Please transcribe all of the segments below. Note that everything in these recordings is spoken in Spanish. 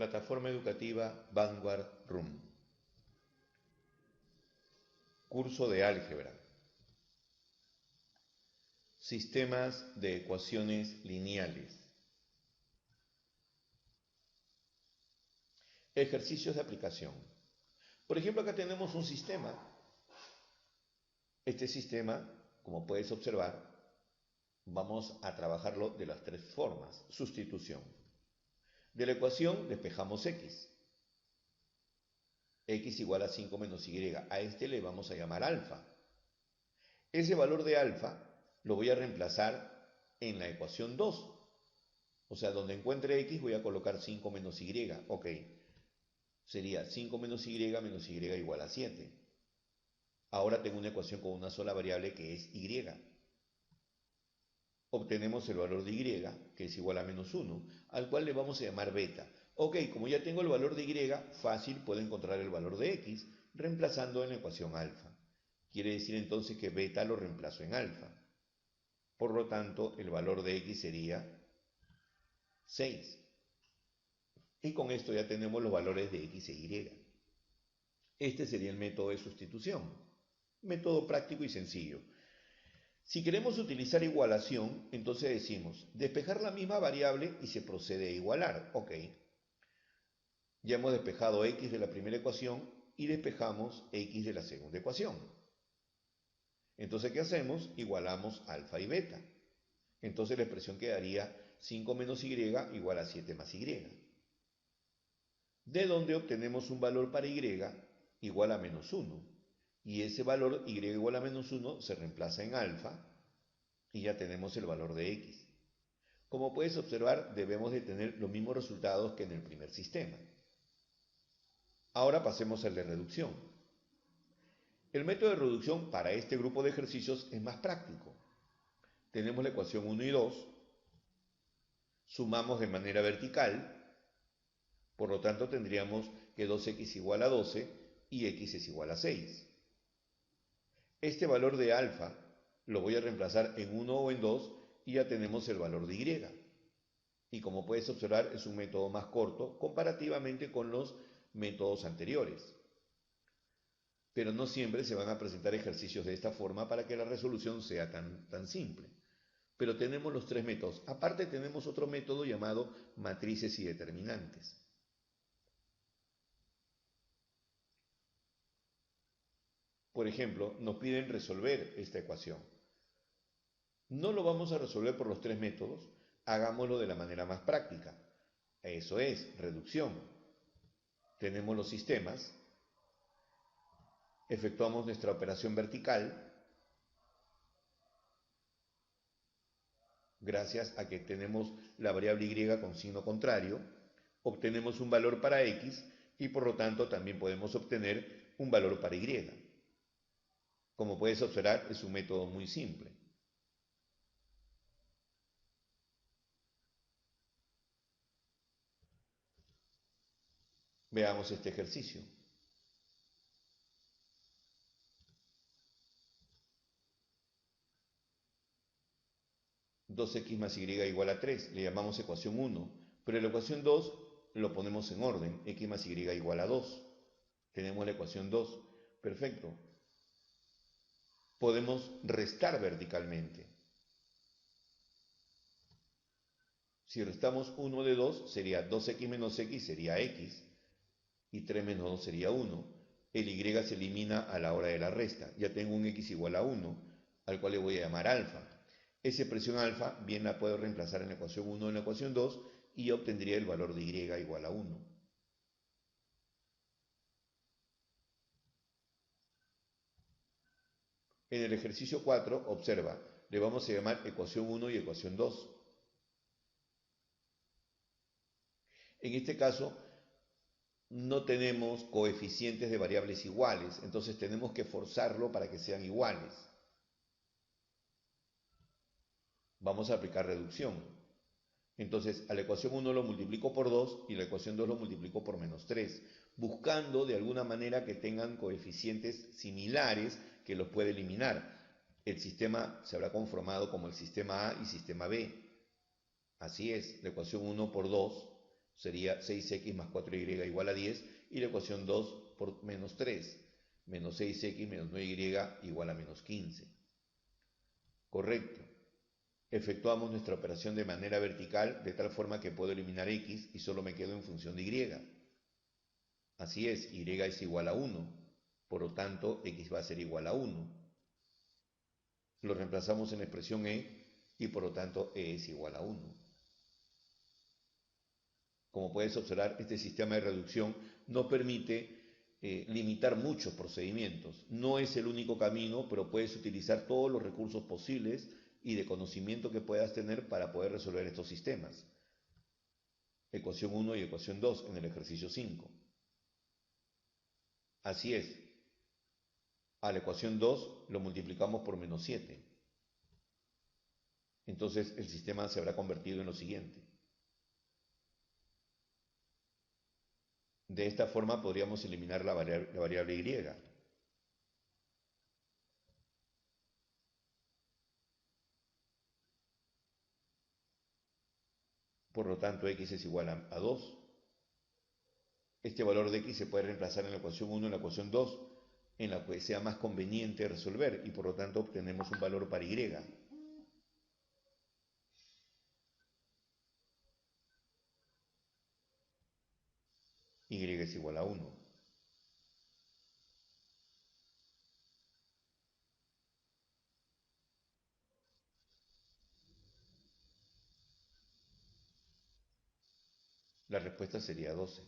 Plataforma educativa Vanguard Room. Curso de álgebra. Sistemas de ecuaciones lineales. Ejercicios de aplicación. Por ejemplo, acá tenemos un sistema. Este sistema, como puedes observar, vamos a trabajarlo de las tres formas. Sustitución. De la ecuación despejamos x. X igual a 5 menos y. A este le vamos a llamar alfa. Ese valor de alfa lo voy a reemplazar en la ecuación 2. O sea, donde encuentre x voy a colocar 5 menos y. Ok. Sería 5 menos y igual a 7. Ahora tengo una ecuación con una sola variable que es y. Obtenemos el valor de y, que es igual a menos 1, al cual le vamos a llamar beta. Ok, como ya tengo el valor de y, fácil puedo encontrar el valor de x reemplazando en la ecuación alfa. Quiere decir entonces que beta lo reemplazo en alfa. Por lo tanto, el valor de x sería 6. Y con esto ya tenemos los valores de x e y. Este sería el método de sustitución. Método práctico y sencillo. Si queremos utilizar igualación, entonces decimos despejar la misma variable y se procede a igualar. Ok. Ya hemos despejado x de la primera ecuación y despejamos x de la segunda ecuación. Entonces, ¿qué hacemos? Igualamos alfa y beta. Entonces la expresión quedaría 5 menos y igual a 7 más y. De donde obtenemos un valor para y igual a menos 1. Y ese valor y igual a menos 1 se reemplaza en alfa y ya tenemos el valor de x. Como puedes observar, debemos de tener los mismos resultados que en el primer sistema. Ahora pasemos al de reducción. El método de reducción para este grupo de ejercicios es más práctico. Tenemos la ecuación 1 y 2, sumamos de manera vertical, por lo tanto tendríamos que 2x igual a 12 y x es igual a 6. Este valor de alfa lo voy a reemplazar en 1 o en 2 y ya tenemos el valor de y. Y como puedes observar es un método más corto comparativamente con los métodos anteriores. Pero no siempre se van a presentar ejercicios de esta forma para que la resolución sea tan simple. Pero tenemos los tres métodos. Aparte tenemos otro método llamado matrices y determinantes. Por ejemplo, nos piden resolver esta ecuación. No lo vamos a resolver por los tres métodos, hagámoslo de la manera más práctica. Eso es, reducción. Tenemos los sistemas, efectuamos nuestra operación vertical, gracias a que tenemos la variable y con signo contrario, obtenemos un valor para x y por lo tanto también podemos obtener un valor para y. Como puedes observar, es un método muy simple. Veamos este ejercicio. 2x más y igual a 3, le llamamos ecuación 1, pero en la ecuación 2 lo ponemos en orden, x más y igual a 2. Tenemos la ecuación 2, perfecto. Podemos restar verticalmente. Si restamos 1 de 2, sería 2x menos x sería x, y 3 menos 2 sería 1. El y se elimina a la hora de la resta. Ya tengo un x igual a 1, al cual le voy a llamar alfa. Esa expresión alfa bien la puedo reemplazar en la ecuación 1 o en la ecuación 2 y obtendría el valor de y igual a 1. En el ejercicio 4, observa, le vamos a llamar ecuación 1 y ecuación 2. En este caso, no tenemos coeficientes de variables iguales, entonces tenemos que forzarlo para que sean iguales. Vamos a aplicar reducción. Entonces, a la ecuación 1 lo multiplico por 2 y la ecuación 2 lo multiplico por menos 3, buscando de alguna manera que tengan coeficientes similares que los pueda eliminar. El sistema se habrá conformado como el sistema A y sistema B. Así es, la ecuación 1 por 2 sería 6x más 4y igual a 10, y la ecuación 2 por menos 3, menos 6x menos 9y igual a menos 15. Correcto. Efectuamos nuestra operación de manera vertical, de tal forma que puedo eliminar x y solo me quedo en función de y. Así es, y es igual a 1, por lo tanto x va a ser igual a 1. Lo reemplazamos en la expresión e y por lo tanto e es igual a 1. Como puedes observar, este sistema de reducción no permite limitar muchos procedimientos. No es el único camino, pero puedes utilizar todos los recursos posibles y de conocimiento que puedas tener para poder resolver estos sistemas. Ecuación 1 y ecuación 2 en el ejercicio 5. Así es. A la ecuación 2 lo multiplicamos por menos 7. Entonces el sistema se habrá convertido en lo siguiente. De esta forma podríamos eliminar la variable y. Por lo tanto, x es igual a 2. Este valor de x se puede reemplazar en la ecuación 1 y en la ecuación 2, en la que sea más conveniente resolver, y por lo tanto obtenemos un valor para y. Y es igual a 1. La respuesta sería 12.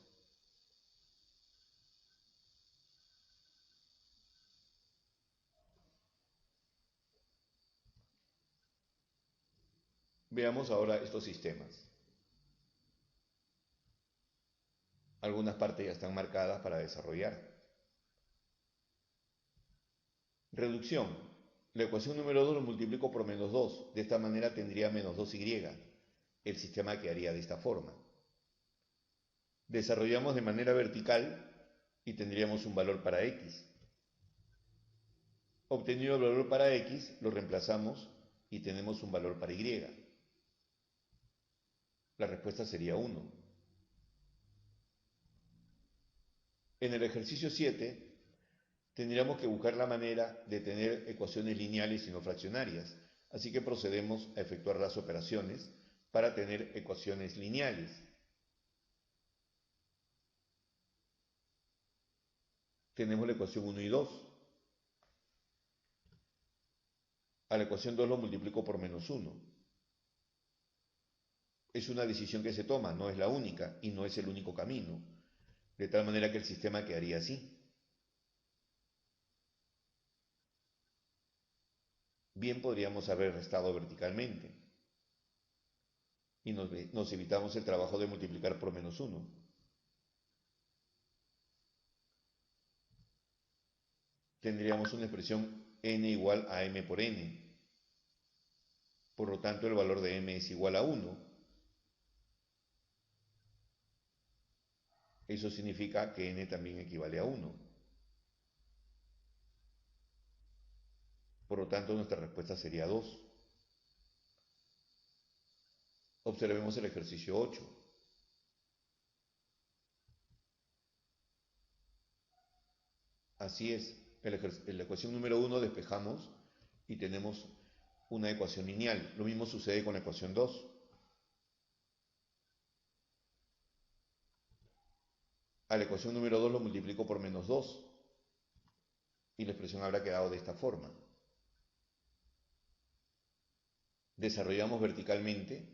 Veamos ahora estos sistemas. Algunas partes ya están marcadas para desarrollar. Reducción. La ecuación número 2 lo multiplico por menos 2. De esta manera tendría menos 2y. El sistema quedaría de esta forma. Desarrollamos de manera vertical y tendríamos un valor para x. Obtenido el valor para x, lo reemplazamos y tenemos un valor para y. La respuesta sería 1. En el ejercicio 7, tendríamos que buscar la manera de tener ecuaciones lineales y no fraccionarias. Así que procedemos a efectuar las operaciones para tener ecuaciones lineales. Tenemos la ecuación 1 y 2. A la ecuación 2 lo multiplico por menos 1. Es una decisión que se toma, no es la única y no es el único camino, de tal manera que el sistema quedaría así. Bien podríamos haber restado verticalmente y nos evitamos el trabajo de multiplicar por menos 1. Tendríamos una expresión n igual a m por n. Por lo tanto, el valor de m es igual a 1. Eso significa que n también equivale a 1. Por lo tanto, nuestra respuesta sería 2. Observemos el ejercicio 8. Así es, en la ecuación número 1 despejamos y tenemos una ecuación lineal. Lo mismo sucede con la ecuación 2. A la ecuación número 2 lo multiplico por menos 2 y la expresión habrá quedado de esta forma. Desarrollamos verticalmente,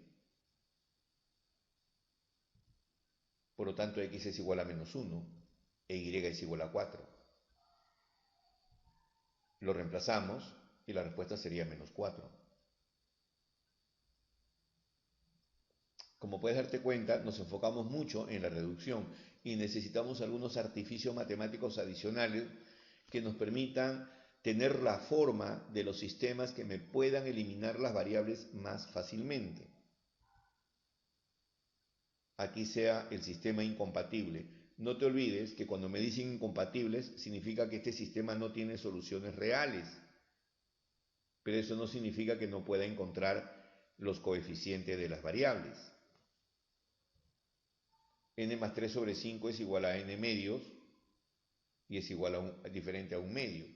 por lo tanto x es igual a menos 1 e y es igual a 4. Lo reemplazamos y la respuesta sería menos 4. Como puedes darte cuenta, nos enfocamos mucho en la reducción y necesitamos algunos artificios matemáticos adicionales que nos permitan tener la forma de los sistemas que me puedan eliminar las variables más fácilmente. Aquí sea el sistema incompatible. No te olvides que cuando me dicen incompatibles significa que este sistema no tiene soluciones reales, pero eso no significa que no pueda encontrar los coeficientes de las variables. n más 3 sobre 5 es igual a n medios y es igual a diferente a un medio.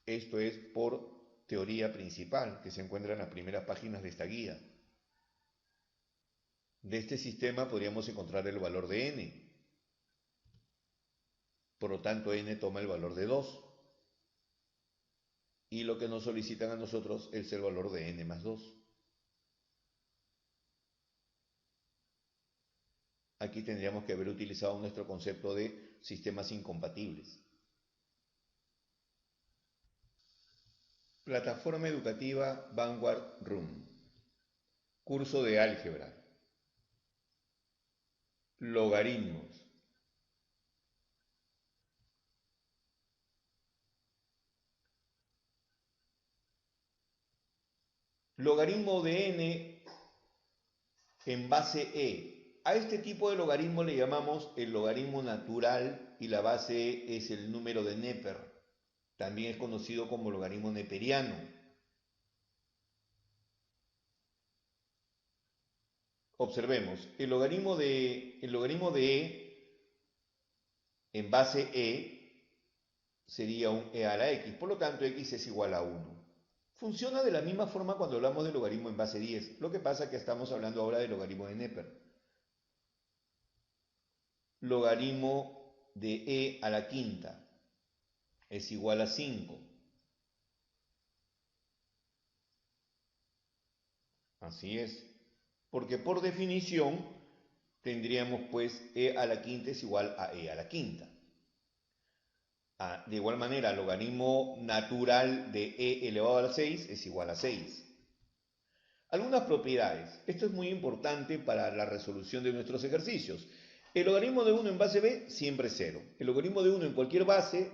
Esto es por teoría principal que se encuentra en las primeras páginas de esta guía. De este sistema podríamos encontrar el valor de n. Por lo tanto, n toma el valor de 2. Y lo que nos solicitan a nosotros es el valor de n más 2. Aquí tendríamos que haber utilizado nuestro concepto de sistemas incompatibles. Plataforma educativa Vanguard Room. Curso de álgebra. Logaritmos. Logaritmo de n en base e. A este tipo de logaritmo le llamamos el logaritmo natural y la base e es el número de Neper. También es conocido como logaritmo neperiano. Observemos, el logaritmo de e en base e sería un e a la x, por lo tanto x es igual a 1. Funciona de la misma forma cuando hablamos de logaritmo en base 10, lo que pasa es que estamos hablando ahora del logaritmo de Neper. Logaritmo de e a la quinta es igual a 5. Así es, porque por definición tendríamos pues e a la quinta es igual a e a la quinta. De igual manera, logaritmo natural de e elevado a la 6 es igual a 6. Algunas propiedades. Esto es muy importante para la resolución de nuestros ejercicios. El logaritmo de 1 en base b siempre es 0. El logaritmo de 1 en cualquier base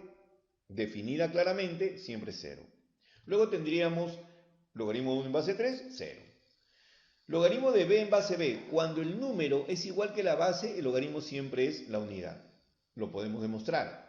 definida claramente siempre es 0. Luego tendríamos logaritmo de 1 en base 3, 0. Logaritmo de b en base b. Cuando el número es igual que la base, el logaritmo siempre es la unidad. Lo podemos demostrar.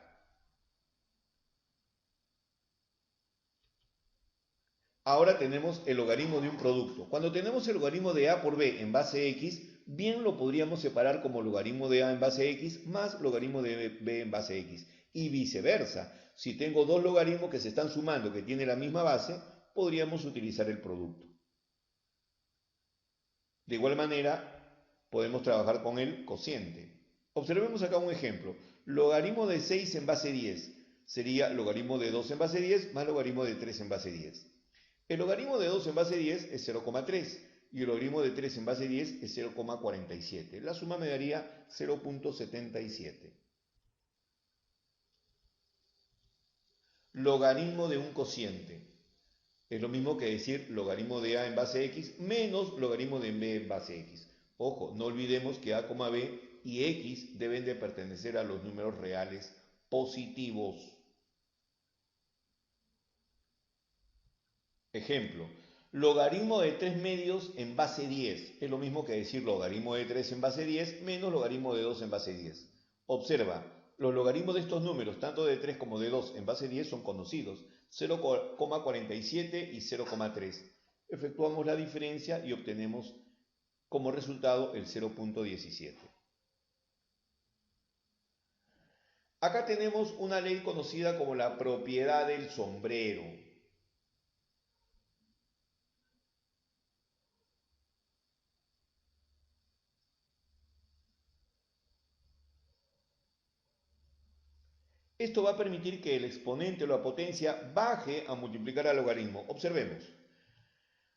Ahora tenemos el logaritmo de un producto. Cuando tenemos el logaritmo de a por b en base x, bien lo podríamos separar como logaritmo de a en base x más logaritmo de b en base x. Y viceversa. Si tengo dos logaritmos que se están sumando, que tienen la misma base, podríamos utilizar el producto. De igual manera, podemos trabajar con el cociente. Observemos acá un ejemplo. Logaritmo de 6 en base 10 sería logaritmo de 2 en base 10 más logaritmo de 3 en base 10. El logaritmo de 2 en base 10 es 0,3 y el logaritmo de 3 en base 10 es 0,47. La suma me daría 0,77. Logaritmo de un cociente. Es lo mismo que decir logaritmo de a en base x menos logaritmo de b en base x. Ojo, no olvidemos que a, b y x deben de pertenecer a los números reales positivos. Ejemplo, logaritmo de 3 medios en base 10. Es lo mismo que decir logaritmo de 3 en base 10 menos logaritmo de 2 en base 10. Observa, los logaritmos de estos números, tanto de 3 como de 2 en base 10, son conocidos. 0,47 y 0,3. Efectuamos la diferencia y obtenemos como resultado el 0,17. Acá tenemos una ley conocida como la propiedad del sombrero. Esto va a permitir que el exponente o la potencia baje a multiplicar al logaritmo. Observemos.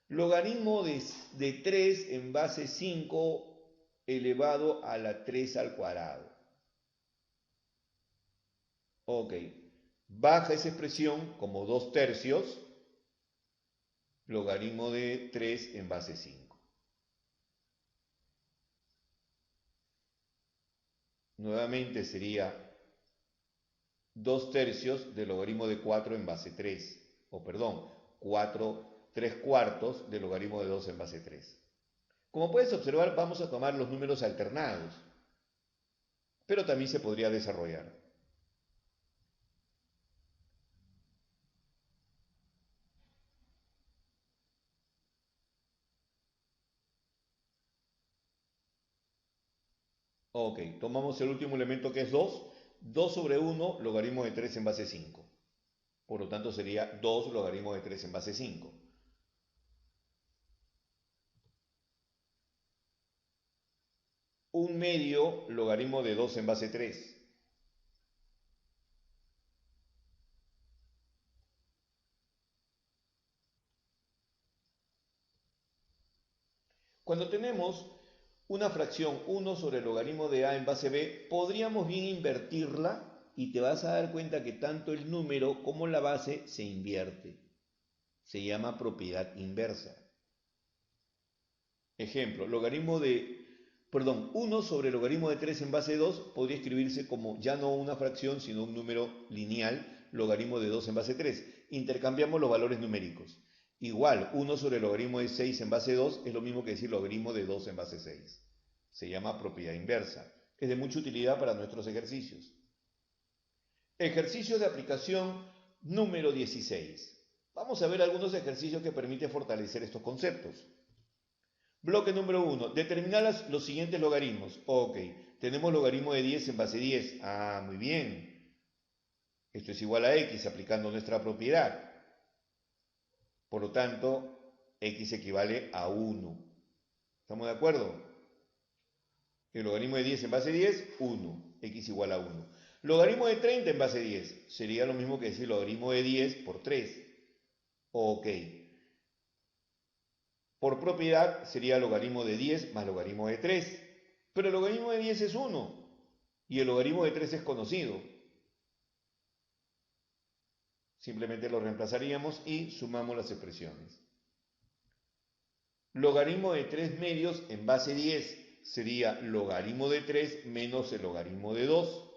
Logaritmo de 3 en base 5 elevado a la 3 al cuadrado. Ok. Baja esa expresión como 2 tercios. Logaritmo de 3 en base 5. Nuevamente sería 2 tercios del logaritmo de 4 en base 3. O perdón, 3 cuartos del logaritmo de 2 en base 3. Como puedes observar, vamos a tomar los números alternados, pero también se podría desarrollar. Ok, tomamos el último elemento que es 2. 2 sobre 1 logaritmo de 3 en base 5. Por lo tanto sería 2 logaritmo de 3 en base 5. Un medio logaritmo de 2 en base 3. Cuando tenemos una fracción 1 sobre el logaritmo de a en base b, podríamos bien invertirla y te vas a dar cuenta que tanto el número como la base se invierte. Se llama propiedad inversa. Ejemplo, 1 sobre el logaritmo de 3 en base 2 podría escribirse como ya no una fracción, sino un número lineal, logaritmo de 2 en base 3. Intercambiamos los valores numéricos. Igual, 1 sobre el logaritmo de 6 en base 2 es lo mismo que decir logaritmo de 2 en base 6. Se llama propiedad inversa. Es de mucha utilidad para nuestros ejercicios. Ejercicio de aplicación número 16. Vamos a ver algunos ejercicios que permiten fortalecer estos conceptos. Bloque número 1. Determinar los siguientes logaritmos. Ok, tenemos logaritmo de 10 en base 10. Ah, muy bien. Esto es igual a x aplicando nuestra propiedad. Por lo tanto, x equivale a 1. ¿Estamos de acuerdo? El logaritmo de 10 en base 10, 1. X igual a 1. Logaritmo de 30 en base 10. Sería lo mismo que decir logaritmo de 10 por 3. Ok. Por propiedad sería logaritmo de 10 más logaritmo de 3. Pero el logaritmo de 10 es 1 y el logaritmo de 3 es conocido. Simplemente lo reemplazaríamos y sumamos las expresiones. Logaritmo de 3 medios en base 10 sería logaritmo de 3 menos el logaritmo de 2.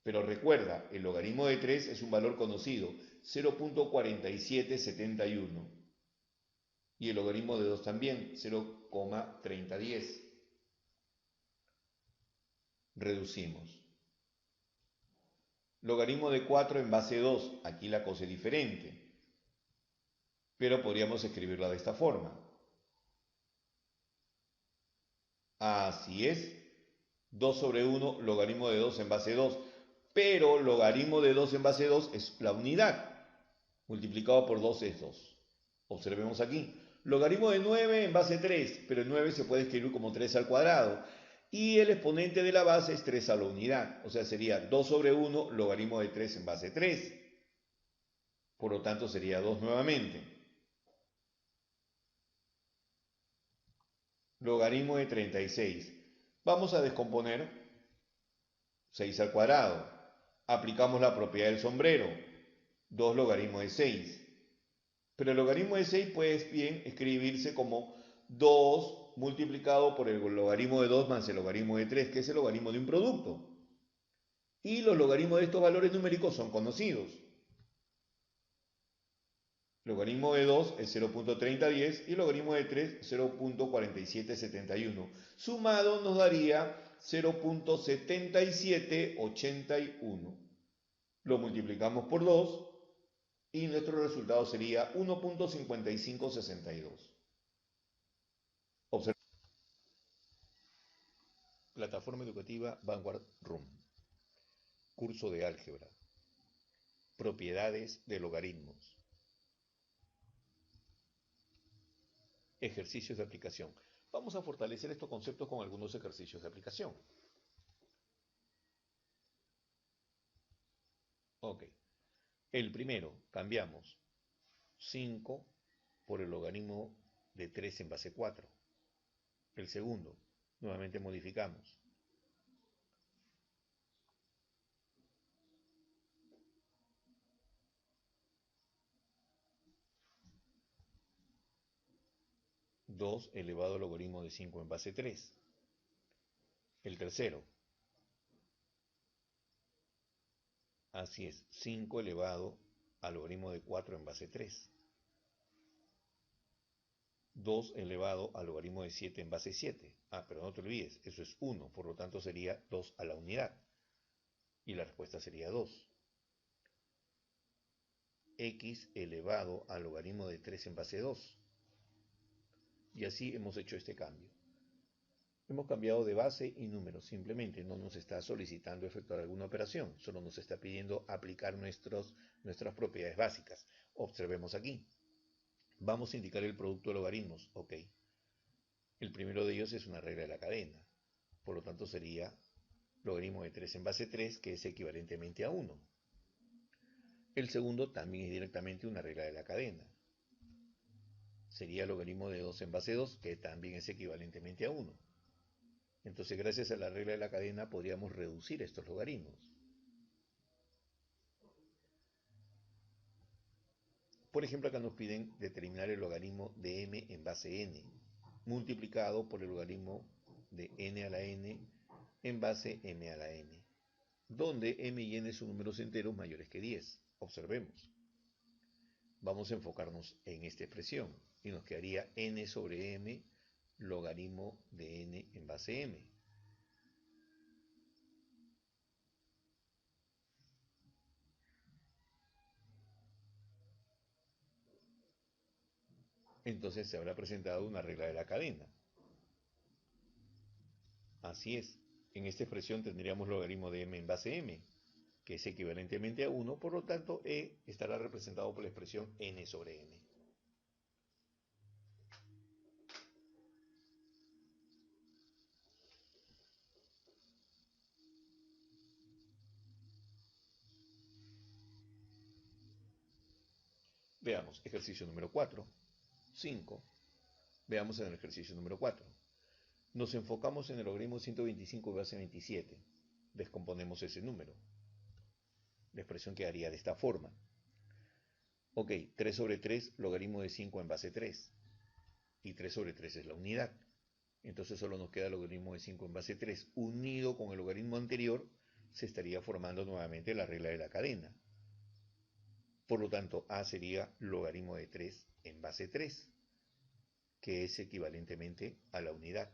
Pero recuerda, el logaritmo de 3 es un valor conocido, 0.4771. Y el logaritmo de 2 también, 0,3010. Reducimos. Logaritmo de 4 en base 2, aquí la cosa es diferente, pero podríamos escribirla de esta forma. Así es, 2 sobre 1, logaritmo de 2 en base 2, pero logaritmo de 2 en base 2 es la unidad, multiplicado por 2 es 2. Observemos aquí, logaritmo de 9 en base 3, pero el 9 se puede escribir como 3 al cuadrado, y el exponente de la base es 3 a la unidad, o sea sería 2 sobre 1, logaritmo de 3 en base 3. Por lo tanto sería 2 nuevamente. Logaritmo de 36. Vamos a descomponer 6 al cuadrado. Aplicamos la propiedad del sombrero. 2 logaritmo de 6. Pero el logaritmo de 6 puede bien escribirse como 2 multiplicado por el logaritmo de 2 más el logaritmo de 3, que es el logaritmo de un producto. Y los logaritmos de estos valores numéricos son conocidos. Logaritmo de 2 es 0.3010 y el logaritmo de 3 0.4771. Sumado nos daría 0.7781. Lo multiplicamos por 2 y nuestro resultado sería 1.5562. Observa. Plataforma educativa Vanguard Room. Curso de álgebra. Propiedades de logaritmos. Ejercicios de aplicación. Vamos a fortalecer estos conceptos con algunos ejercicios de aplicación. Ok. El primero, cambiamos 5 por el logaritmo de 3 en base 4. El segundo, nuevamente modificamos. Dos elevado al logaritmo de 5 en base 3. El tercero, así es, 5 elevado al logaritmo de 4 en base 3. 2 elevado al logaritmo de 7 en base 7. Ah, pero no te olvides, eso es 1, por lo tanto sería 2 a la unidad. Y la respuesta sería 2. X elevado al logaritmo de 3 en base 2. Y así hemos hecho este cambio. Hemos cambiado de base y número, simplemente no nos está solicitando efectuar alguna operación, solo nos está pidiendo aplicar nuestras propiedades básicas. Observemos aquí. Vamos a indicar el producto de logaritmos, ok. El primero de ellos es una regla de la cadena, por lo tanto sería logaritmo de 3 en base 3, que es equivalentemente a 1. El segundo también es directamente una regla de la cadena. Sería logaritmo de 2 en base 2, que también es equivalentemente a 1. Entonces, gracias a la regla de la cadena, podríamos reducir estos logaritmos. Por ejemplo, acá nos piden determinar el logaritmo de m en base n, multiplicado por el logaritmo de n a la n en base m a la n, donde m y n son números enteros mayores que 10. Observemos. Vamos a enfocarnos en esta expresión y nos quedaría n sobre m logaritmo de n en base m. Entonces se habrá presentado una regla de la cadena. Así es. En esta expresión tendríamos logaritmo de m en base m, que es equivalentemente a 1, por lo tanto e estará representado por la expresión n sobre m. Veamos, ejercicio número 4, 5. Veamos en el ejercicio número 4. Nos enfocamos en el logaritmo 125 base 27. Descomponemos ese número. La expresión quedaría de esta forma. Ok, 3 sobre 3, logaritmo de 5 en base 3. Y 3 sobre 3 es la unidad. Entonces solo nos queda el logaritmo de 5 en base 3. Unido con el logaritmo anterior, se estaría formando nuevamente la regla de la cadena. Por lo tanto, a sería logaritmo de 3 en base 3, que es equivalentemente a la unidad.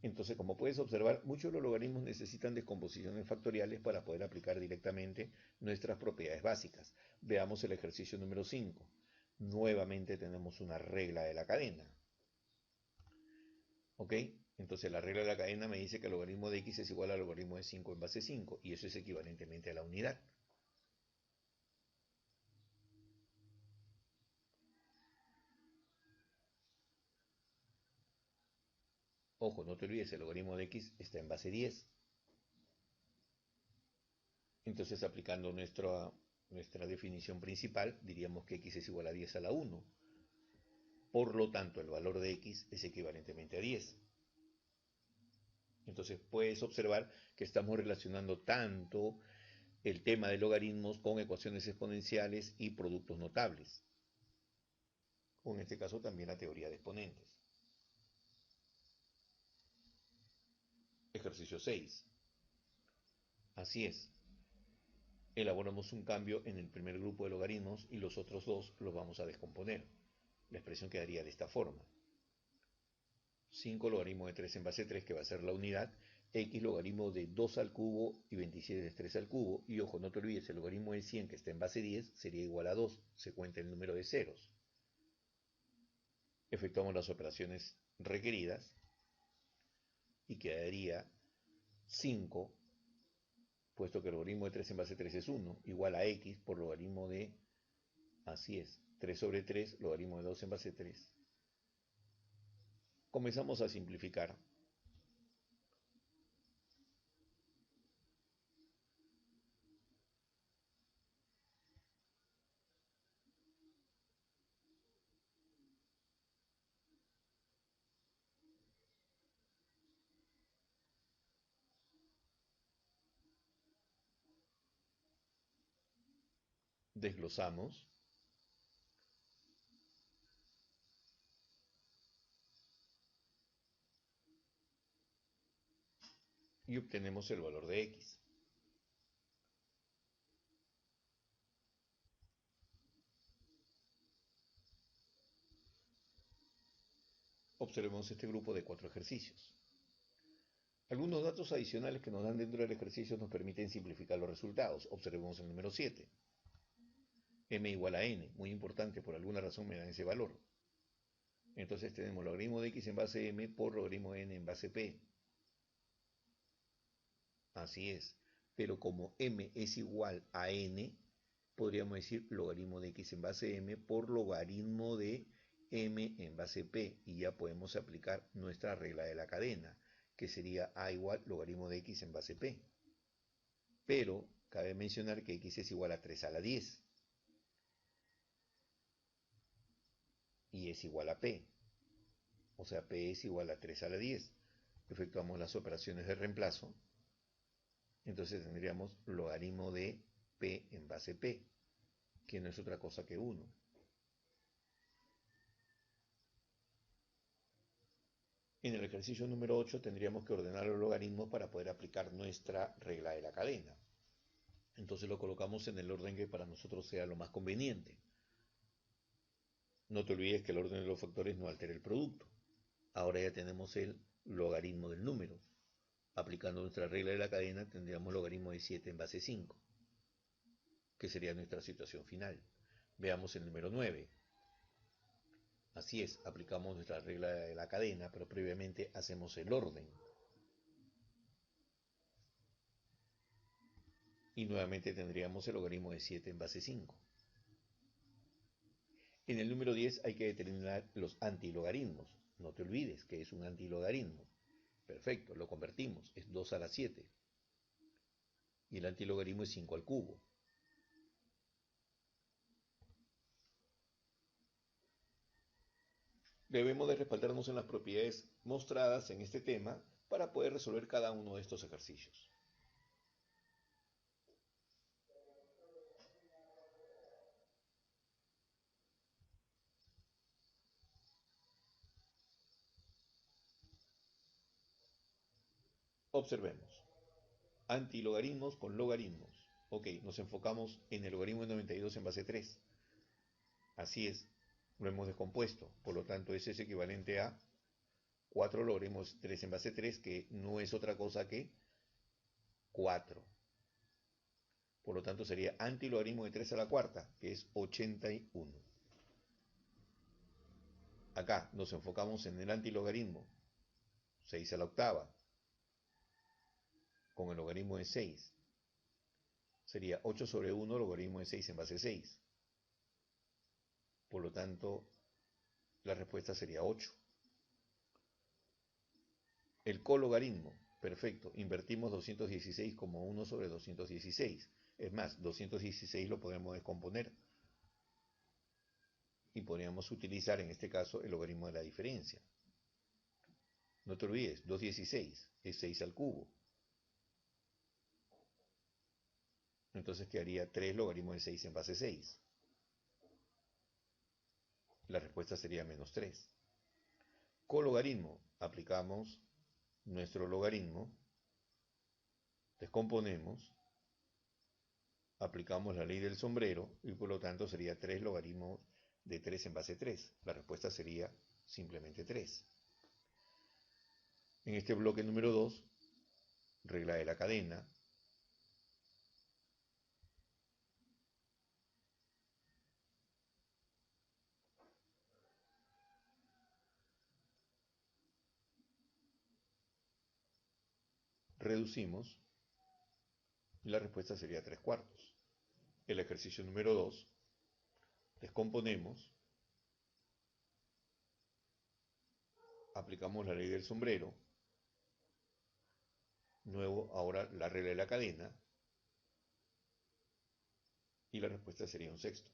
Entonces, como puedes observar, muchos de los logaritmos necesitan descomposiciones factoriales para poder aplicar directamente nuestras propiedades básicas. Veamos el ejercicio número 5. Nuevamente tenemos una regla de la cadena. ¿Ok? Entonces la regla de la cadena me dice que el logaritmo de x es igual al logaritmo de 5 en base 5, y eso es equivalentemente a la unidad. Ojo, no te olvides, el logaritmo de x está en base 10. Entonces, aplicando nuestra definición principal, diríamos que x es igual a 10 a la 1. Por lo tanto, el valor de x es equivalentemente a 10. Entonces, puedes observar que estamos relacionando tanto el tema de logaritmos con ecuaciones exponenciales y productos notables. O en este caso también la teoría de exponentes. Ejercicio 6. Así es. Elaboramos un cambio en el primer grupo de logaritmos y los otros dos los vamos a descomponer. La expresión quedaría de esta forma. 5 logaritmo de 3 en base 3, que va a ser la unidad, x logaritmo de 2 al cubo y 27 de 3 al cubo, y ojo, no te olvides, el logaritmo de 100 que está en base 10 sería igual a 2, se cuenta el número de ceros. Efectuamos las operaciones requeridas y quedaría 5, puesto que el logaritmo de 3 en base 3 es 1, igual a x por logaritmo de, así es, 3 sobre 3, logaritmo de 2 en base 3. Comenzamos a simplificar. Desglosamos. Y obtenemos el valor de x. Observemos este grupo de 4 ejercicios. Algunos datos adicionales que nos dan dentro del ejercicio nos permiten simplificar los resultados. Observemos el número 7. M igual a n, muy importante, por alguna razón me dan ese valor. Entonces tenemos logaritmo de x en base m por logaritmo de n en base p. Así es. Pero como m es igual a n, podríamos decir logaritmo de x en base m por logaritmo de m en base p. Y ya podemos aplicar nuestra regla de la cadena, que sería a igual logaritmo de x en base p. Pero cabe mencionar que x es igual a 3 a la 10. Y es igual a p. O sea, p es igual a 3 a la 10. Efectuamos las operaciones de reemplazo. Entonces tendríamos logaritmo de p en base p, que no es otra cosa que 1. En el ejercicio número 8 tendríamos que ordenar los logaritmos para poder aplicar nuestra regla de la cadena. Entonces lo colocamos en el orden que para nosotros sea lo más conveniente. No te olvides que el orden de los factores no altera el producto. Ahora ya tenemos el logaritmo del número. Aplicando nuestra regla de la cadena tendríamos logaritmo de 7 en base 5, que sería nuestra situación final. Veamos el número 9. Así es, aplicamos nuestra regla de la cadena, pero previamente hacemos el orden. Y nuevamente tendríamos el logaritmo de 7 en base 5. En el número 10 hay que determinar los antilogaritmos. No te olvides que es un antilogaritmo. Perfecto, lo convertimos. Es 2 a la 7. Y el antilogaritmo es 5 al cubo. Debemos de respaldarnos en las propiedades mostradas en este tema para poder resolver cada uno de estos ejercicios. Observemos. Antilogaritmos con logaritmos. Ok, nos enfocamos en el logaritmo de 92 en base 3. Así es, lo hemos descompuesto. Por lo tanto, ese es equivalente a 4 logaritmos 3 en base 3, que no es otra cosa que 4. Por lo tanto, sería antilogaritmo de 3 a la cuarta, que es 81. Acá nos enfocamos en el antilogaritmo 6 a la octava, con el logaritmo de 6. Sería 8 sobre 1 logaritmo de 6 en base 6. Por lo tanto, la respuesta sería 8. El cologaritmo, perfecto, invertimos 216 como 1 sobre 216. Es más, 216 lo podemos descomponer y podríamos utilizar en este caso el logaritmo de la diferencia. No te olvides, 216 es 6 al cubo. Entonces quedaría 3 logaritmos de 6 en base 6. La respuesta sería menos 3. Cologaritmo, aplicamos nuestro logaritmo, descomponemos, aplicamos la ley del sombrero y por lo tanto sería 3 logaritmos de 3 en base 3. La respuesta sería simplemente 3. En este bloque número 2, regla de la cadena, reducimos y la respuesta sería 3 cuartos. El ejercicio número 2, descomponemos, aplicamos la ley del sombrero, nuevo ahora la regla de la cadena y la respuesta sería un sexto.